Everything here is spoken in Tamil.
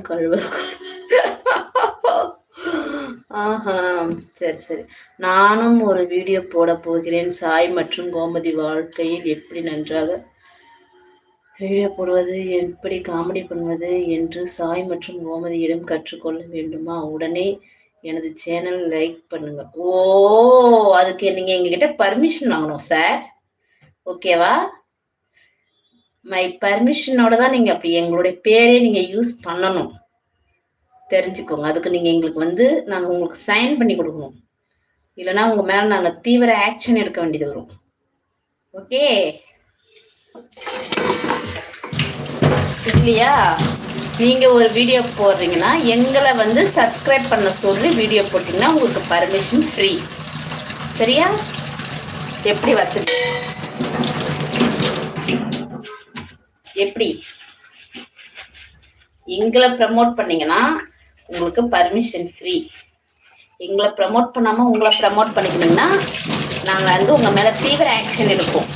கழுவ. ஆஹா, சரி சரி. நானும் ஒரு வீடியோ போட போகிறேன். சாய் மற்றும் கோமதி வாழ்க்கையில் எப்படி நன்றாக வீடியோ போடுவது, எப்படி காமெடி பண்ணுவது என்று சாய் மற்றும் கோமதியிடம் கற்றுக்கொள்ள வேண்டுமா? உடனே எனது சேனல் லைக் பண்ணுங்க. ஓ, அதுக்கு நீங்க எங்ககிட்ட பர்மிஷன் வாங்கணும் சார். ஓகேவா? மை பர்மிஷனோட தான் நீங்க அப்படி எங்களுடைய பேரே நீங்க யூஸ் பண்ணணும். தெரிஞ்சுக்கோங்க. அதுக்கு நீங்க எங்களுக்கு நாங்க உங்களுக்கு சைன் பண்ணி கொடுக்கணும். இல்லைன்னா உங்க மேல நாங்க தீவிர ஆக்ஷன் எடுக்க வேண்டியது வரும். ஓகே இல்லையா? நீங்க ஒரு வீடியோ போடுறீங்கன்னா எங்களை சப்ஸ்கிரைப் பண்ண சொல்லி வீடியோ போட்டீங்கன்னா உங்களுக்கு பர்மிஷன் ஃப்ரீ. சரியா? எப்படி வசதி? எப்படி எங்களை ப்ரமோட் பண்ணீங்கன்னா உங்களுக்கு பர்மிஷன் ஃப்ரீ. எங்களை ப்ரமோட் பண்ணாம உங்களை ப்ரமோட் பண்ணிக்கணும்னா நாங்க உங்க மேல தீவிர ஆக்ஷன் எடுப்போம்.